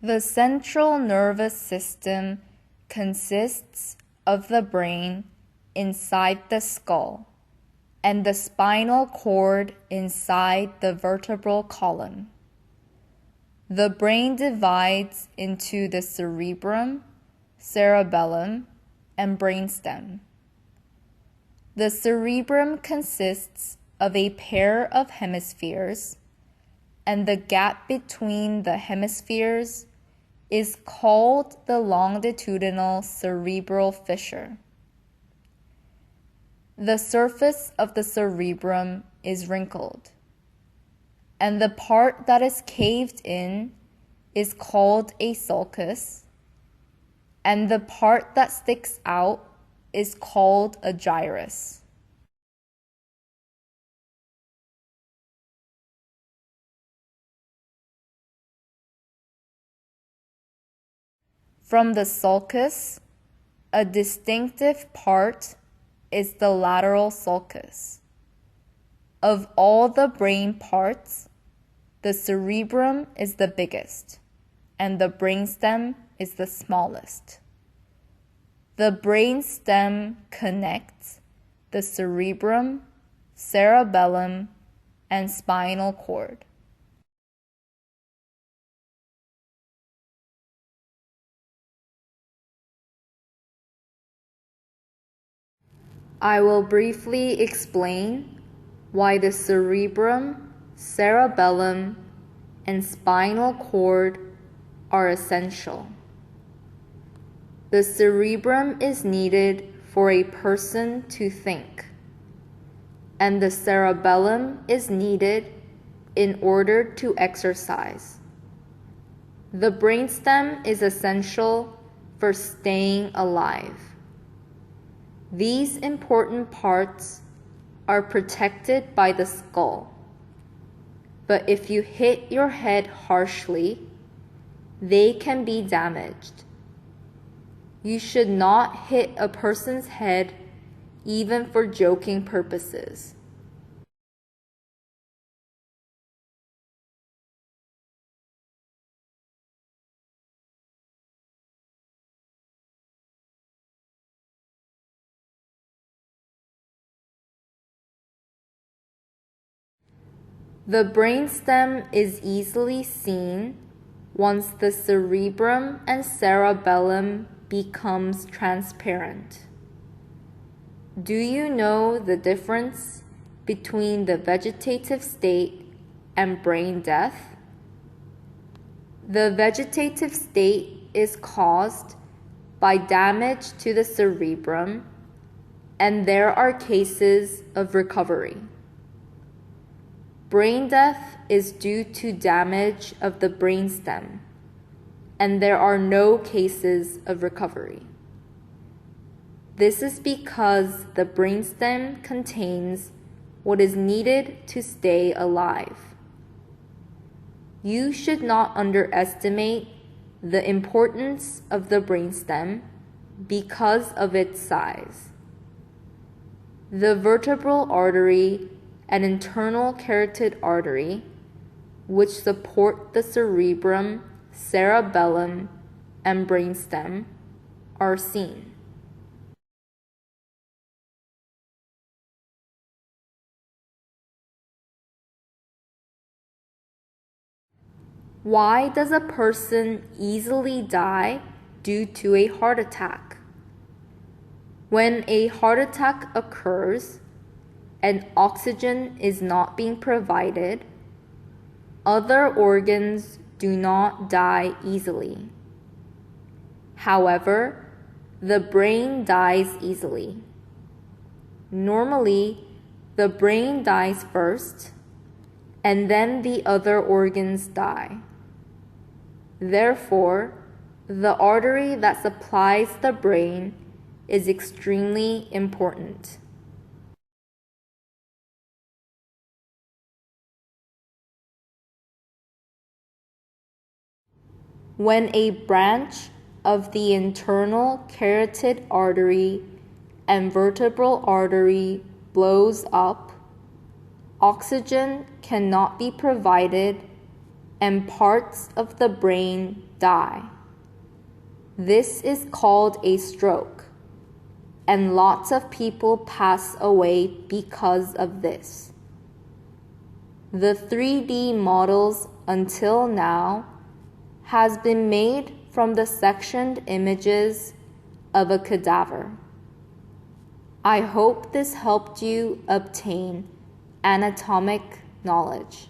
The central nervous system consists of the brain inside the skull and the spinal cord inside the vertebral column. The brain divides into the cerebrum, cerebellum, and brainstem. The cerebrum consists of a pair of hemispheres, and the gap between the hemispheres is called the longitudinal cerebral fissure. The surface of the cerebrum is wrinkled, and the part that is caved in is called a sulcus, and the part that sticks out is called a gyrus. From the sulcus, a distinctive part is the lateral sulcus. Of all the brain parts, the cerebrum is the biggest, and the brainstem is the smallest. The brainstem connects the cerebrum, cerebellum, and spinal cord. I will briefly explain why the cerebrum, cerebellum, and spinal cord are essential. The cerebrum is needed for a person to think, and the cerebellum is needed in order to exercise. The brainstem is essential for staying alive. These important parts are protected by the skull, but if you hit your head harshly, they can be damaged. You should not hit a person's head even for joking purposes. The brainstem is easily seen once the cerebrum and cerebellum becomes transparent. Do you know the difference between the vegetative state and brain death? The vegetative state is caused by damage to the cerebrum, and there are cases of recovery. Brain death is due to damage of the brainstem, and there are no cases of recovery. This is because the brainstem contains what is needed to stay alive. You should not underestimate the importance of the brainstem because of its size. The vertebral artery and internal carotid artery, which support the cerebrum, cerebellum, and brainstem, are seen. Why does a person easily die due to a heart attack? When a heart attack occurs, and oxygen is not being provided, other organs do not die easily. However, the brain dies easily. Normally, the brain dies first, and then the other organs die. Therefore, the artery that supplies the brain is extremely important. When a branch of the internal carotid artery and vertebral artery blows up, oxygen cannot be provided and parts of the brain die. This is called a stroke, and lots of people pass away because of this. The 3D models until now has been made from the sectioned images of a cadaver. I hope this helped you obtain anatomic knowledge.